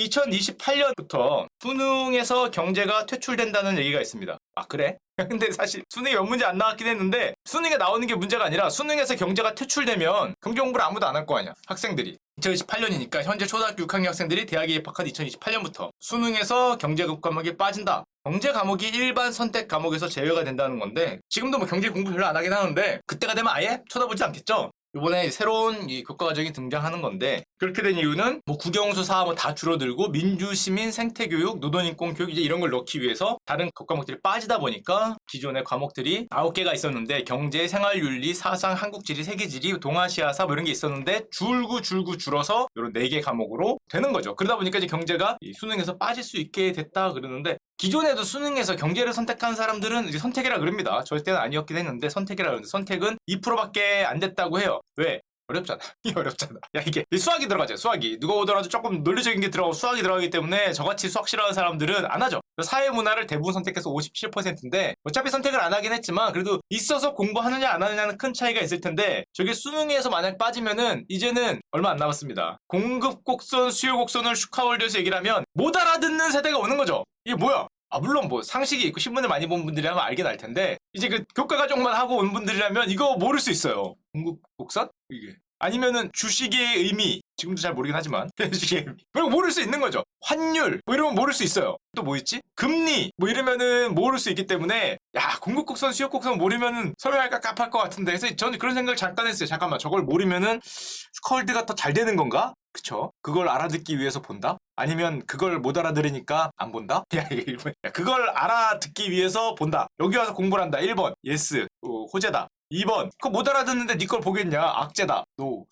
2028년부터 수능에서 경제가 퇴출된다는 얘기가 있습니다. 아, 그래? 근데 사실 수능에 몇 문제 안 나왔긴 했는데 수능에 나오는 게 문제가 아니라 수능에서 경제가 퇴출되면 경제 공부를 아무도 안 할 거 아니야, 학생들이. 2028년이니까 현재 초등학교 6학년 학생들이 대학에 입학한 2028년부터 수능에서 경제 과목이 빠진다. 경제 과목이 일반 선택 과목에서 제외가 된다는 건데, 지금도 뭐 경제 공부 별로 안 하긴 하는데 그때가 되면 아예 쳐다보지 않겠죠? 이번에 새로운 이 교과 과정이 등장하는 건데, 그렇게 된 이유는 뭐 국영수 사학 뭐 다 줄어들고 민주, 시민, 생태교육, 노동인권 교육 이제 이런 걸 넣기 위해서 다른 과목들이 빠지다 보니까 기존의 과목들이 9개가 있었는데 경제, 생활윤리, 사상, 한국지리, 세계지리, 동아시아사 뭐 이런 게 있었는데 줄고 줄어서 이런 4개 과목으로 되는 거죠. 그러다 보니까 이제 경제가 이 수능에서 빠질 수 있게 됐다 그러는데, 기존에도 수능에서 경제를 선택한 사람들은 이제 선택이라 그럽니다. 저희 때는 아니었긴 했는데 선택이라 그러는데 선택은 2%밖에 안 됐다고 해요. 왜? 어렵잖아. 이게 어렵잖아. 야, 이게 수학이 들어가죠. 수학이. 누가 오더라도 조금 논리적인 게 들어가고 수학이 들어가기 때문에 저같이 수학 싫어하는 사람들은 안 하죠. 사회문화를 대부분 선택해서 57%인데 어차피 선택을 안 하긴 했지만 그래도 있어서 공부하느냐 안 하느냐는 큰 차이가 있을 텐데, 저게 수능에서 만약 빠지면은 이제는 얼마 안 남았습니다. 공급 곡선, 수요 곡선을 슈카월드에서 얘기를 하면 못 알아듣는 세대가 오는 거죠. 이게 뭐야? 아, 물론 뭐 상식이 있고 신문을 많이 본 분들이라면 알긴 알 텐데, 이제 그 교과 과정만 하고 온 분들이라면 이거 모를 수 있어요. 공급 곡선? 이게. 아니면은 주식의 의미. 지금도 잘 모르긴 하지만 주식의 의미. 그리고 모를 수 있는 거죠. 환율. 뭐 이러면 모를 수 있어요. 또 뭐 있지? 금리. 뭐 이러면은 모를 수 있기 때문에, 야, 공급 곡선, 수요 곡선 모르면은 설명할까 깝할 것 같은데. 그래서 저는 그런 생각을 잠깐 했어요. 잠깐만, 저걸 모르면은 스컬드가 더 잘 되는 건가? 그쵸? 그걸 알아듣기 위해서 본다? 아니면 그걸 못 알아들으니까 안 본다? 야, 이게 1번. 야, 그걸 알아듣기 위해서 본다. 여기 와서 공부를 한다. 1번. 예스. 호재다. 2번. 그거 못 알아듣는데 네 걸 보겠냐? 악재다. 노.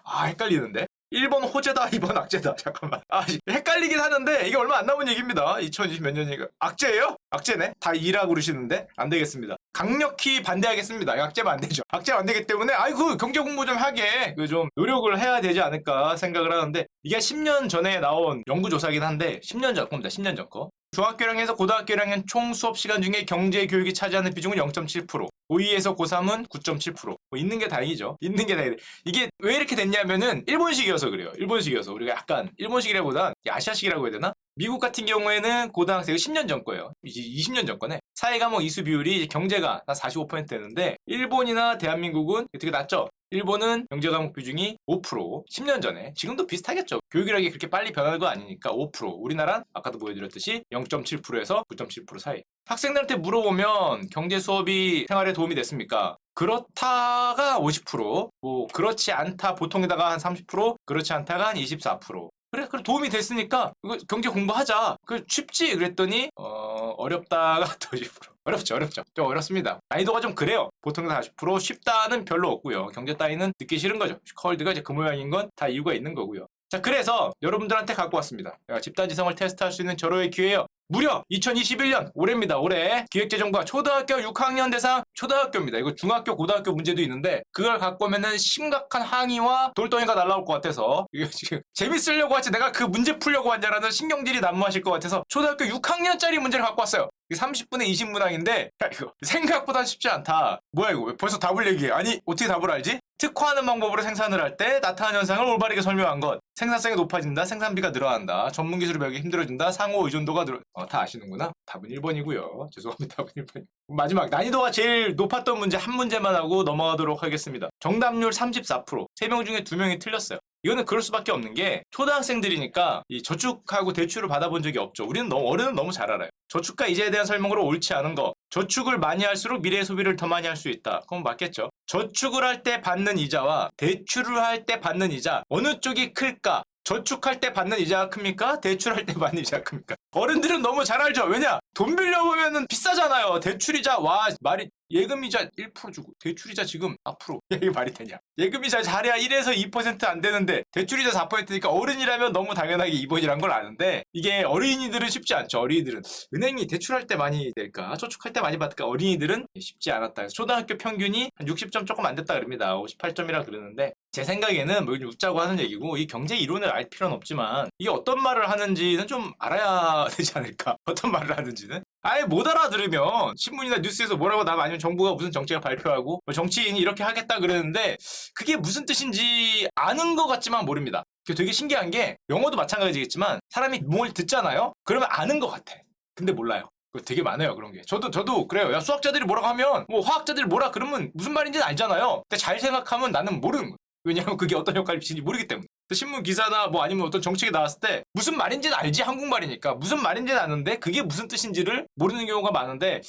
아, 헷갈리는데? 1번 호재다, 2번 악재다. 잠깐만. 아, 헷갈리긴 하는데 이게 얼마 안 남은 얘기입니다. 2020 몇 년이니까. 악재예요? 악재네? 다 2라고 그러시는데 안 되겠습니다. 강력히 반대하겠습니다. 악재면 안 되죠. 악재면 안 되기 때문에 아이고 경제 공부 좀 하게 그 좀 노력을 해야 되지 않을까 생각을 하는데, 이게 10년 전에 나온 연구조사긴 한데 10년 전 겁니다. 10년 전 거. 중학교 1학년에서 고등학교 1학년 총 수업 시간 중에 경제 교육이 차지하는 비중은 0.7%, 고2에서 고3은 9.7%. 뭐 있는 게 다행이죠. 있는 게 다행이죠. 이게 왜 이렇게 됐냐면은 일본식이어서 그래요. 일본식이어서. 우리가 약간 일본식이라보단 아시아식이라고 해야 되나? 미국 같은 경우에는 고등학생 10년 전 거예요. 이제 20년 전 거네. 사회과목 이수 비율이 경제가 한 45% 되는데 일본이나 대한민국은 되게 낮죠. 일본은 경제 과목 비중이 5%, 10년 전에. 지금도 비슷하겠죠. 교육이라는 게 그렇게 빨리 변하는 거 아니니까 5%. 우리나라는 아까도 보여드렸듯이 0.7%에서 9.7% 사이. 학생들한테 물어보면 경제 수업이 생활에 도움이 됐습니까? 그렇다가 50%, 뭐 그렇지 않다 보통에다가 한 30%, 그렇지 않다가 한 24%. 그래 도움이 됐으니까 이거 경제 공부하자. 그 쉽지? 그랬더니 어렵다가 더 20%. 어렵죠. 좀 어렵습니다. 난이도가 좀 그래요. 보통 40%, 쉽다는 별로 없고요. 경제 따위는 듣기 싫은 거죠. 컬드가 이제 그 모양인 건 다 이유가 있는 거고요. 자, 그래서 여러분들한테 갖고 왔습니다. 집단지성을 테스트할 수 있는 절호의 기회예요. 무려 2021년 올해입니다. 올해 기획재정부가 초등학교 6학년 대상, 초등학교입니다. 이거 중학교, 고등학교 문제도 있는데 그걸 갖고 오면은 심각한 항의와 돌덩이가 날라올 것 같아서, 이거 지금 재밌으려고 하지 내가 그 문제 풀려고 왔냐라는 신경질이 난무하실 것 같아서 초등학교 6학년짜리 문제를 갖고 왔어요. 30분에 20문항인데 이거 생각보다 쉽지 않다. 뭐야 이거 왜 벌써 답을 얘기해? 아니 어떻게 답을 알지? 특화하는 방법으로 생산을 할 때 나타나는 현상을 올바르게 설명한 것. 생산성이 높아진다. 생산비가 늘어난다. 전문 기술을 배우기 힘들어진다. 상호 의존도가 다 아시는구나. 답은 1번이고요. 죄송합니다. 답은 1번. 마지막 난이도가 제일 높았던 문제 한 문제만 하고 넘어가도록 하겠습니다. 정답률 34%. 3명 중에 2명이 틀렸어요. 이거는 그럴 수밖에 없는 게 초등학생들이니까 이 저축하고 대출을 받아본 적이 없죠. 우리는 어른은 너무 잘 알아요. 저축과 이자에 대한 설명으로 옳지 않은 거. 저축을 많이 할수록 미래 소비를 더 많이 할 수 있다. 그건 맞겠죠. 저축을 할 때 받는 이자와 대출을 할 때 받는 이자 어느 쪽이 클까? 저축할 때 받는 이자가 큽니까? 대출할 때 받는 이자가 큽니까? 어른들은 너무 잘 알죠. 왜냐? 돈 빌려보면은 비싸잖아요. 대출이자 와 말이 예금이자 1% 주고 대출이자 지금 4%. 이게 말이 되냐? 예금이자 잘해야 1에서 2% 안 되는데 대출이자 4%니까 어른이라면 너무 당연하게 2번이란 걸 아는데, 이게 어린이들은 쉽지 않죠. 어린이들은 은행이 대출할 때 많이 낼까? 저축할 때 많이 받을까? 어린이들은 쉽지 않았다. 그래서 초등학교 평균이 한 60점 조금 안 됐다 그럽니다. 58점이라 그러는데 제 생각에는 뭐 웃자고 하는 얘기고, 이 경제 이론을 알 필요는 없지만 이게 어떤 말을 하는지는 좀 알아야 되지 않을까? 어떤 말을 하는지는 아예 못 알아들으면 신문이나 뉴스에서 뭐라고 나면, 아니면 정부가 무슨 정책을 발표하고 뭐 정치인이 이렇게 하겠다 그러는데 그게 무슨 뜻인지 아는 것 같지만 모릅니다. 되게 신기한 게 영어도 마찬가지겠지만 사람이 뭘 듣잖아요? 그러면 아는 것 같아. 근데 몰라요. 그거 되게 많아요, 그런 게. 저도 그래요. 야, 수학자들이 뭐라고 하면, 뭐, 화학자들이 뭐라 그러면 무슨 말인지는 알잖아요. 근데 잘 생각하면 나는 모르는 거예요. 왜냐면 그게 어떤 역할을 미치는지 모르기 때문에. 신문 기사나 뭐 아니면 어떤 정책이 나왔을 때 무슨 말인지는 알지, 한국말이니까. 무슨 말인지는 아는데 그게 무슨 뜻인지를 모르는 경우가 많은데,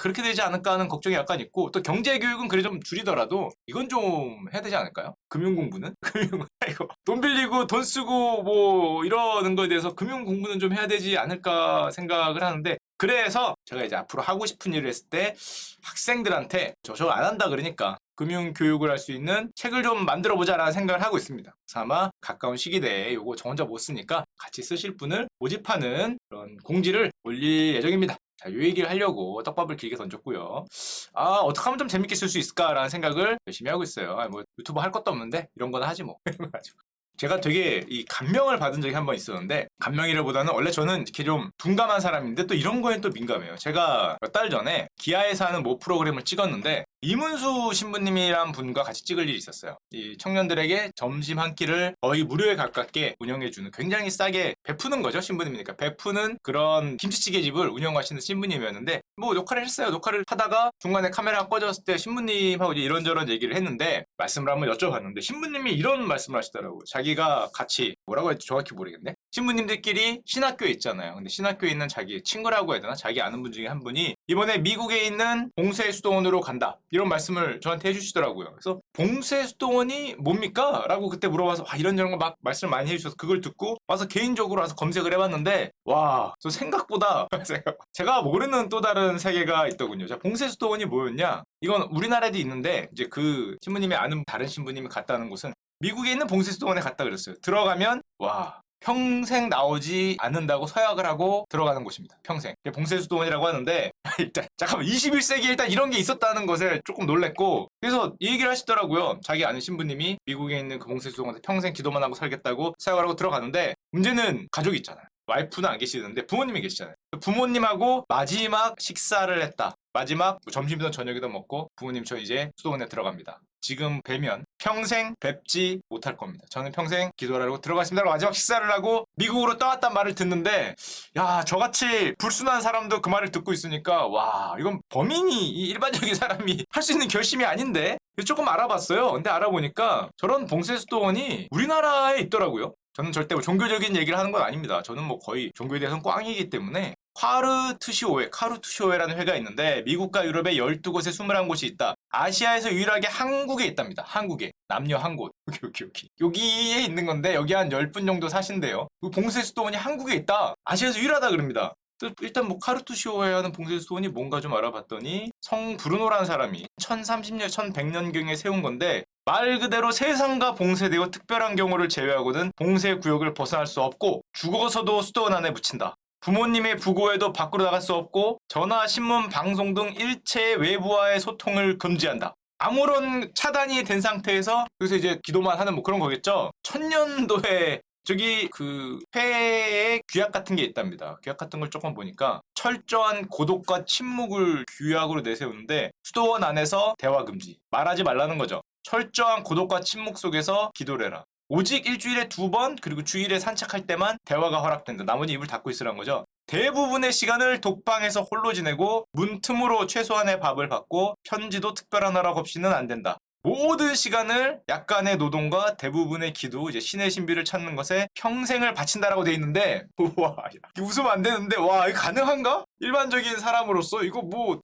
그렇게 되지 않을까 하는 걱정이 약간 있고, 또 경제교육은 그래 좀 줄이더라도 이건 좀 해야 되지 않을까요? 금융공부는? 이거 돈 빌리고 돈 쓰고 뭐 이러는 거에 대해서 금융공부는 좀 해야 되지 않을까 생각을 하는데, 그래서 제가 이제 앞으로 하고 싶은 일을 했을 때 학생들한테 저거 안 한다 그러니까 금융교육을 할 수 있는 책을 좀 만들어 보자라는 생각을 하고 있습니다. 그래서 아마 가까운 시기 내에 요거 저 혼자 못 쓰니까 같이 쓰실 분을 모집하는 그런 공지를 올릴 예정입니다. 자, 요 얘기를 하려고 떡밥을 길게 던졌고요. 어떻게 하면 좀 재밌게 쓸 수 있을까라는 생각을 열심히 하고 있어요. 뭐 유튜브 할 것도 없는데 이런 거나 하지 뭐. 제가 되게 이 감명을 받은 적이 한 번 있었는데, 감명이라보다는 원래 저는 이렇게 좀 둔감한 사람인데 또 이런 거엔 또 민감해요. 제가 몇 달 전에 기아에서 하는 모 프로그램을 찍었는데 이문수 신부님이란 분과 같이 찍을 일이 있었어요. 이 청년들에게 점심 한 끼를 거의 무료에 가깝게 운영해주는, 굉장히 싸게 베푸는 거죠, 신부님이니까. 베푸는 그런 김치찌개 집을 운영하시는 신부님이었는데, 뭐 녹화를 했어요. 녹화를 하다가 중간에 카메라가 꺼졌을 때 신부님하고 이제 이런저런 얘기를 했는데, 말씀을 한번 여쭤봤는데 신부님이 이런 말씀을 하시더라고요. 자기가 같이, 뭐라고 했지 정확히 모르겠네. 신부님들끼리 신학교에 있잖아요. 근데 신학교에 있는 자기 친구라고 해야 되나? 자기 아는 분 중에 한 분이 이번에 미국에 있는 봉쇄수도원으로 간다, 이런 말씀을 저한테 해주시더라고요. 그래서 봉쇄수도원이 뭡니까? 라고 그때 물어봐서 이런저런 거 막 말씀을 많이 해주셔서 그걸 듣고 와서 개인적으로 와서 검색을 해봤는데, 와, 저 생각보다 제가 모르는 또 다른 세계가 있더군요. 자, 봉쇄수도원이 뭐였냐? 이건 우리나라에도 있는데 이제 그 신부님이 아는 다른 신부님이 갔다는 곳은 미국에 있는 봉쇄수도원에 갔다 그랬어요. 들어가면 와, 평생 나오지 않는다고 서약을 하고 들어가는 곳입니다. 평생. 봉쇄수도원이라고 하는데, 일단 잠깐만, 21세기에 일단 이런 게 있었다는 것에 조금 놀랬고, 그래서 이 얘기를 하시더라고요. 자기 아는 신부님이 미국에 있는 그 봉쇄수도원에 평생 기도만 하고 살겠다고 서약을 하고 들어가는데, 문제는 가족이 있잖아요. 와이프는 안 계시는데 부모님이 계시잖아요. 부모님하고 마지막 식사를 했다. 마지막 점심이든 저녁이든 먹고 부모님 저 이제 수도원에 들어갑니다. 지금 뵈면 평생 뵙지 못할 겁니다. 저는 평생 기도를 하고 들어갔습니다. 마지막 식사를 하고 미국으로 떠났단 말을 듣는데, 야, 저같이 불순한 사람도 그 말을 듣고 있으니까, 와, 이건 범인이, 이 일반적인 사람이 할 수 있는 결심이 아닌데? 조금 알아봤어요. 근데 알아보니까 저런 봉쇄수도원이 우리나라에 있더라고요. 저는 절대 뭐 종교적인 얘기를 하는 건 아닙니다. 저는 뭐 거의 종교에 대해서는 꽝이기 때문에. 카루투시오회라는 회가 있는데 미국과 유럽에 12곳에 21곳이 있다. 아시아에서 유일하게 한국에 있답니다. 한국에. 남녀 한 곳. 여기에 있는 건데 여기 한 10분 정도 사신대요. 그 봉쇄수도원이 한국에 있다. 아시아에서 유일하다 그럽니다. 일단 뭐 카루투시오회 하는 봉쇄수도원이 뭔가 좀 알아봤더니 성 브루노라는 사람이 1030년, 1100년경에 세운 건데, 말 그대로 세상과 봉쇄되어 특별한 경우를 제외하고는 봉쇄 구역을 벗어날 수 없고, 죽어서도 수도원 안에 묻힌다. 부모님의 부고에도 밖으로 나갈 수 없고, 전화, 신문, 방송 등 일체의 외부와의 소통을 금지한다. 아무런 차단이 된 상태에서 여기서 이제 기도만 하는 뭐 그런 거겠죠. 천년도에 저기 그 회의 규약 같은 게 있답니다. 규약 같은 걸 조금 보니까 철저한 고독과 침묵을 규약으로 내세우는데, 수도원 안에서 대화 금지, 말하지 말라는 거죠. 철저한 고독과 침묵 속에서 기도를 해라. 오직 일주일에 2번, 그리고 주일에 산책할 때만 대화가 허락된다. 나머지 입을 닫고 있으라는 거죠. 대부분의 시간을 독방에서 홀로 지내고 문 틈으로 최소한의 밥을 받고 편지도 특별한 허락 없이는 안 된다. 모든 시간을 약간의 노동과 대부분의 기도, 이제 신의 신비를 찾는 것에 평생을 바친다라고 돼 있는데, 와, 웃으면 안 되는데, 와, 이거 가능한가? 일반적인 사람으로서 이거 뭐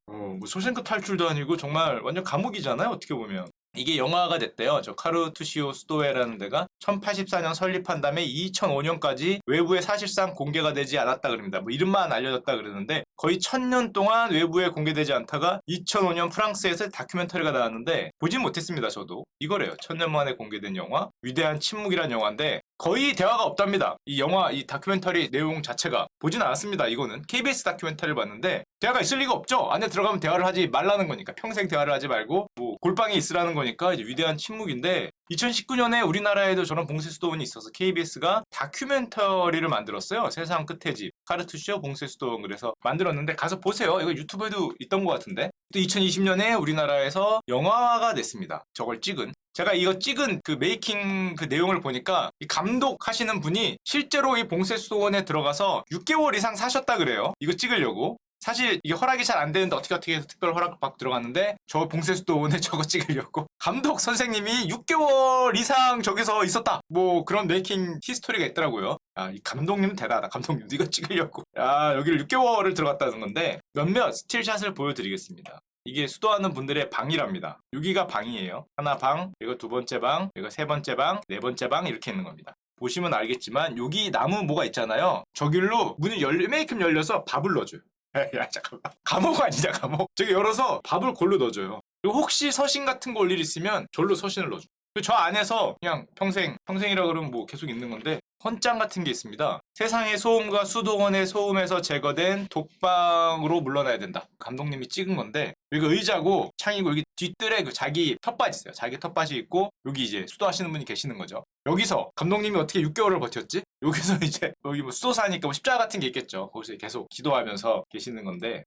쇼생크 탈출도 아니고 정말 완전 감옥이잖아요, 어떻게 보면. 이게 영화가 됐대요. 저 카루투시오 수도회라는 데가 1084년 설립한 다음에 2005년까지 외부에 사실상 공개가 되지 않았다 그럽니다. 뭐 이름만 알려졌다 그러는데 거의 1000년 동안 외부에 공개되지 않다가 2005년 프랑스에서 다큐멘터리가 나왔는데 보진 못했습니다. 저도. 이거래요. 1000년 만에 공개된 영화 위대한 침묵이란 영화인데 거의 대화가 없답니다. 이 영화, 이 다큐멘터리 내용 자체가. 보진 않았습니다. 이거는 KBS 다큐멘터리를 봤는데 대화가 있을 리가 없죠. 안에 들어가면 대화를 하지 말라는 거니까. 평생 대화를 하지 말고 뭐 골방에 있으라는 거니까 이제 위대한 침묵인데, 2019년에 우리나라에도 저런 봉쇄수도원이 있어서 KBS가 다큐멘터리를 만들었어요. 세상 끝의 집, 카르투시오 봉쇄수도원. 그래서 만들었는데 가서 보세요. 이거 유튜브에도 있던 것 같은데. 또 2020년에 우리나라에서 영화가 됐습니다. 저걸 찍은. 제가 이거 찍은 그 메이킹 그 내용을 보니까 이 감독하시는 분이 실제로 이 봉쇄수도원에 들어가서 6개월 이상 사셨다 그래요. 이거 찍으려고. 사실 이게 허락이 잘 안 되는데 어떻게 해서 특별 허락을 받고 들어갔는데 저 봉쇄수도원에 저거 찍으려고 감독 선생님이 6개월 이상 저기서 있었다 뭐 그런 메이킹 히스토리가 있더라고요. 이 감독님은 대단하다. 감독님도 이거 찍으려고 여기를 6개월을 들어갔다는 건데 몇몇 스틸샷을 보여드리겠습니다. 이게 수도하는 분들의 방이랍니다. 여기가 방이에요. 하나 방, 그리고 두 번째 방, 그리고 세 번째 방, 네 번째 방 이렇게 있는 겁니다. 보시면 알겠지만 여기 나무 뭐가 있잖아요. 저길로 문이 맨큼 열려서 밥을 넣어줘요. 야 잠깐만, 감옥 아니냐 감옥. 저기 열어서 밥을 골로 넣어줘요. 그리고 혹시 서신 같은 거 올 일 있으면 절로 서신을 넣어줘요. 저 안에서 그냥 평생이라 그러면 뭐 계속 있는 건데 헌장 같은 게 있습니다. 세상의 소음과 수도원의 소음에서 제거된 독방으로 물러나야 된다. 감독님이 찍은 건데 여기 의자고 창이고 여기 뒷뜰에 그 자기 텃밭이 있어요. 자기 텃밭이 있고 여기 이제 수도하시는 분이 계시는 거죠. 여기서 감독님이 어떻게 6개월을 버텼지? 여기서 이제 여기 뭐 수도사니까 뭐 십자가 같은 게 있겠죠. 거기서 계속 기도하면서 계시는 건데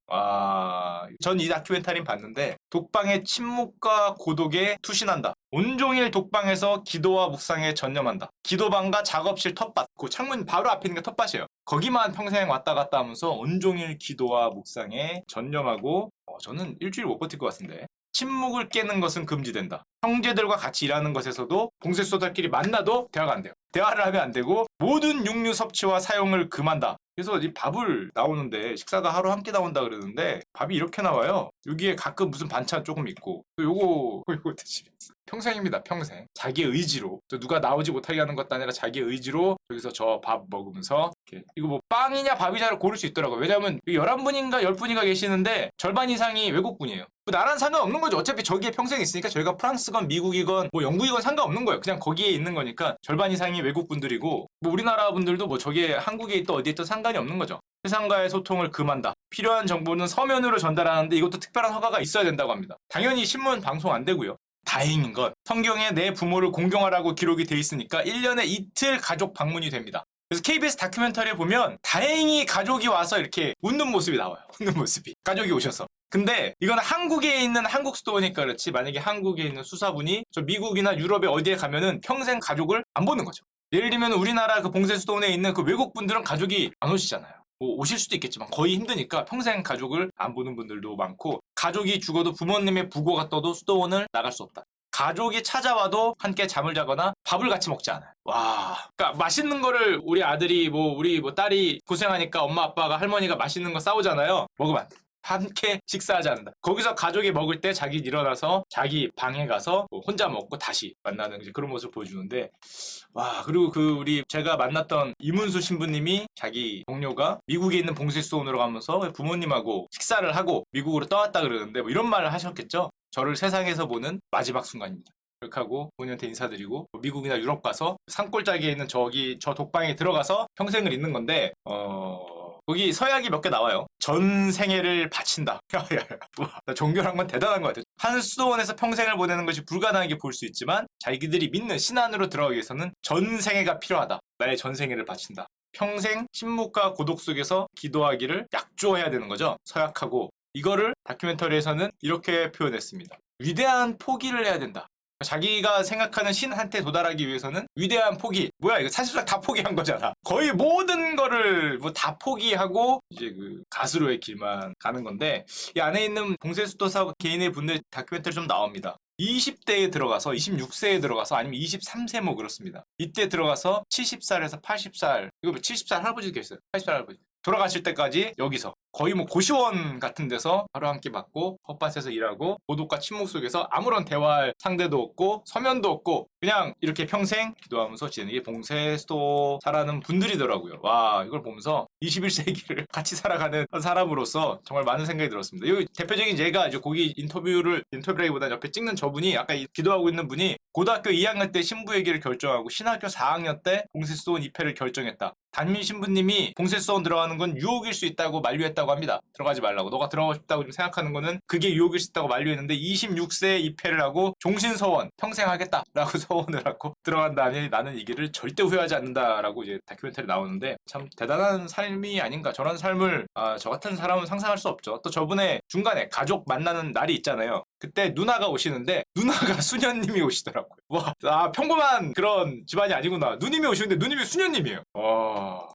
전 이 다큐멘터리는 봤는데 독방의 침묵과 고독에 투신한다. 온종일 독방에서 기도와 묵상에 전념한다. 기도방과 작업실 텃밭, 그 창문 바로 앞에 있는 게 텃밭이에요. 거기만 평생 왔다 갔다 하면서 온종일 기도와 묵상에 전념하고 저는 일주일 못 버틸 것 같은데. 침묵을 깨는 것은 금지된다. 형제들과 같이 일하는 것에서도 봉쇄수도들끼리 만나도 대화가 안 돼요. 대화를 하면 안 되고 모든 육류 섭취와 사용을 금한다. 그래서 이 밥을 나오는데 식사가 하루 한 끼 나온다 그러는데 밥이 이렇게 나와요. 여기에 가끔 무슨 반찬 조금 있고 요거 드시면서 평생입니다. 평생. 자기의 의지로 누가 나오지 못하게 하는 것도 아니라 자기의 의지로 여기서 저 밥 먹으면서 이렇게. 이거 뭐 빵이냐 밥이냐를 고를 수 있더라고요. 왜냐면 11분인가 10분인가 계시는데 절반 이상이 외국분이에요. 나라는 상관없는 거죠. 어차피 저기에 평생 있으니까 저희가 프랑스건 미국이건 뭐 영국이건 상관없는 거예요. 그냥 거기에 있는 거니까 절반 이상이 외국분들이고 뭐 우리나라 분들도 뭐 저기에 한국에 있든 어디에 있든 상관이 없는 거죠. 세상과의 소통을 금한다. 필요한 정보는 서면으로 전달하는데 이것도 특별한 허가가 있어야 된다고 합니다. 당연히 신문 방송 안 되고요. 다행인 건 성경에 내 부모를 공경하라고 기록이 돼 있으니까 1년에 이틀 가족 방문이 됩니다. 그래서 KBS 다큐멘터리에 보면 다행히 가족이 와서 이렇게 웃는 모습이 나와요. 웃는 모습이. 가족이 오셔서. 근데 이건 한국에 있는 한국 수도니까 그렇지 만약에 한국에 있는 수사분이 저 미국이나 유럽에 어디에 가면은 평생 가족을 안 보는 거죠. 예를 들면 우리나라 그 봉쇄수도원에 있는 그 외국분들은 가족이 안 오시잖아요. 뭐 오실 수도 있겠지만 거의 힘드니까 평생 가족을 안 보는 분들도 많고 가족이 죽어도 부모님의 부고가 떠도 수도원을 나갈 수 없다. 가족이 찾아와도 함께 잠을 자거나 밥을 같이 먹지 않아요. 그러니까 맛있는 거를 우리 아들이 우리 딸이 고생하니까 엄마 아빠가 할머니가 맛있는 거 싸우잖아요. 먹으면 안 돼. 함께 식사하지 않는다. 거기서 가족이 먹을 때 자기 일어나서 자기 방에 가서 혼자 먹고 다시 만나는 그런 모습을 보여주는데 그리고 우리 제가 만났던 이문수 신부님이 자기 동료가 미국에 있는 봉쇄수도원으로 가면서 부모님하고 식사를 하고 미국으로 떠났다 그러는데 뭐 이런 말을 하셨겠죠. 저를 세상에서 보는 마지막 순간입니다. 그렇게 하고 부모님한테 인사드리고 미국이나 유럽 가서 산골짜기에 있는 저 독방에 들어가서 평생을 있는 건데 거기 서약이 몇 개 나와요. 전 생애를 바친다. 종교란 건 대단한 것 같아요. 한 수도원에서 평생을 보내는 것이 불가능하게 볼 수 있지만 자기들이 믿는 신안으로 들어가기 위해서는 전 생애가 필요하다. 나의 전 생애를 바친다. 평생 침묵과 고독 속에서 기도하기를 약조해야 되는 거죠. 서약하고. 이거를 다큐멘터리에서는 이렇게 표현했습니다. 위대한 포기를 해야 된다. 자기가 생각하는 신한테 도달하기 위해서는 위대한 포기. 뭐야 이거 사실상 다 포기한 거잖아. 거의 모든 거를 다 포기하고 이제 그 가수로의 길만 가는 건데 이 안에 있는 봉쇄수도사 개인의 분들 다큐멘터리 좀 나옵니다. 20대에 들어가서 26세에 들어가서 아니면 23세 뭐 그렇습니다. 이때 들어가서 70살에서 80살 이거 70살 할아버지도 계셨어요. 80살 할아버지. 돌아가실 때까지 여기서 거의 뭐 고시원 같은 데서 하루 한 끼 받고 텃밭에서 일하고 고독과 침묵 속에서 아무런 대화할 상대도 없고 서면도 없고 그냥 이렇게 평생 기도하면서 지내는 게 봉쇄수도사라는 분들이더라고요. 이걸 보면서 21세기를 같이 살아가는 사람으로서 정말 많은 생각이 들었습니다. 이 대표적인 예가 이제 거기 인터뷰라기보다 옆에 찍는 저분이 아까 기도하고 있는 분이 고등학교 2학년 때 신부예기를 결정하고 신학교 4학년 때 봉쇄수도원 입회를 결정했다. 담임 신부님이 봉쇄수도원 들어가는 건 유혹일 수 있다고 만류했다 유혹이었다고 합니다. 들어가지 말라고. 너가 들어가고 싶다고 좀 생각하는 거는 그게 유혹일 수 있다고 만류했는데 26세에 입회를 하고 종신서원 평생 하겠다라고 서원을 하고 들어간 다음에 나는 이 길을 절대 후회하지 않는다라고 이제 다큐멘터리 나오는데 참 대단한 삶이 아닌가. 저런 삶을 저 같은 사람은 상상할 수 없죠. 또 저번에 중간에 가족 만나는 날이 있잖아요. 그때 누나가 오시는데 누나가 수녀님이 오시더라고요. 와, 평범한 그런 집안이 아니구나. 누님이 오시는데 누님이 수녀님이에요.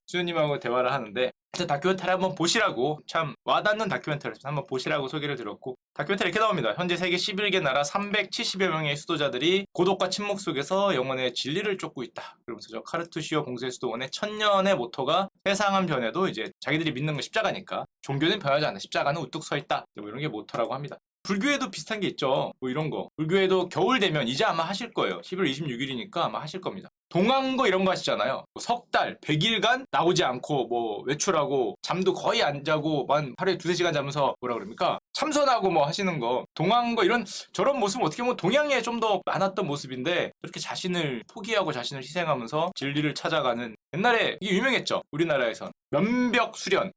수녀님하고 대화를 하는데 다큐멘터리 한번 보시라고, 참 와닿는 다큐멘터리 한번 보시라고 소개를 드렸고, 다큐멘터리 이렇게 나옵니다. 현재 세계 11개 나라 370여 명의 수도자들이 고독과 침묵 속에서 영혼의 진리를 쫓고 있다. 그러면서 저 카르투시오 봉쇄 수도원의 천년의 모토가 세상은 변해도 이제 자기들이 믿는 건 십자가니까 종교는 변하지 않아. 십자가는 우뚝 서 있다. 뭐 이런 게 모토라고 합니다. 불교에도 비슷한 게 있죠. 뭐 이런 거. 불교에도 겨울 되면 이제 아마 하실 거예요. 11월 26일이니까 아마 하실 겁니다. 동안거 이런 거 하시잖아요. 석 달, 100일간 나오지 않고 뭐 외출하고 잠도 거의 안 자고 하루에 2-3시간 자면서 뭐라 그럽니까? 참선하고 뭐 하시는 거. 동안거 이런 저런 모습은 어떻게 보면 동양에 좀 더 많았던 모습인데 저렇게 자신을 포기하고 자신을 희생하면서 진리를 찾아가는, 옛날에 이게 유명했죠. 우리나라에선. 면벽 수련.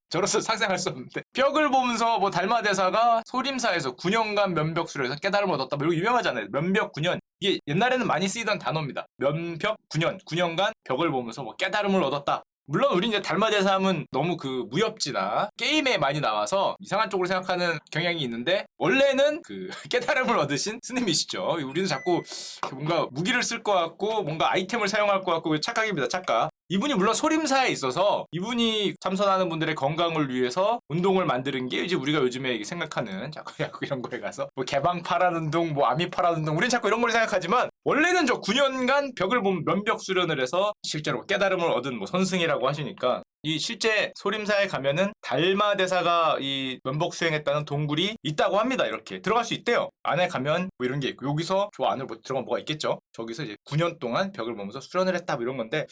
저로서 상상할 수 없는데 벽을 보면서 뭐 달마대사가 소림사에서 9년간 면벽 수련에서 깨달음을 얻었다. 뭐 이거 유명하잖아요. 면벽 9년. 이게 옛날에는 많이 쓰이던 단어입니다. 면벽 9년. 9년간 벽을 보면서 뭐 깨달음을 얻었다. 물론 우리 이제 달마대사함은 너무 그 무협지나 게임에 많이 나와서 이상한 쪽으로 생각하는 경향이 있는데 원래는 그 깨달음을 얻으신 스님이시죠. 우리는 자꾸 뭔가 무기를 쓸 것 같고 뭔가 아이템을 사용할 것 같고 착각입니다. 착각. 이분이 물론 소림사에 있어서 이분이 참선하는 분들의 건강을 위해서 운동을 만드는 게 이제 우리가 요즘에 생각하는 자꾸 이런 거에 가서 뭐 개방파란 운동, 뭐 아미파란 운동, 우리는 자꾸 이런 걸 생각하지만 원래는 저 9년간 벽을 보면 면벽 수련을 해서 실제로 깨달음을 얻은 뭐 선승이라고 하시니까 이 실제 소림사에 가면은 달마대사가 이 면복 수행했다는 동굴이 있다고 합니다. 이렇게 들어갈 수 있대요. 안에 가면 뭐 이런 게 있고 여기서 저 안으로 뭐 들어가면 뭐가 있겠죠. 저기서 이제 9년 동안 벽을 보면서 수련을 했다 뭐 이런 건데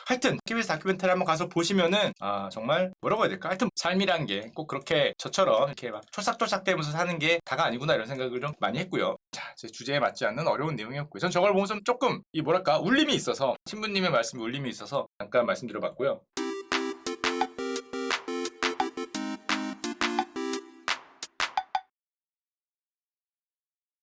하여튼 KBS 다큐멘터리 한번 가서 보시면은 정말 뭐라고 해야 될까? 하여튼 삶이란 게 꼭 그렇게 저처럼 이렇게 막 촐싹촐싹대면서 사는 게 다가 아니구나 이런 생각을 좀 많이 했고요. 자, 제 주제에 맞지 않는 어려운 내용이었고요. 전 저걸 보면서 조금 이 뭐랄까 울림이 있어서 신부님의 말씀에 울림이 있어서 잠깐 말씀드려봤고요.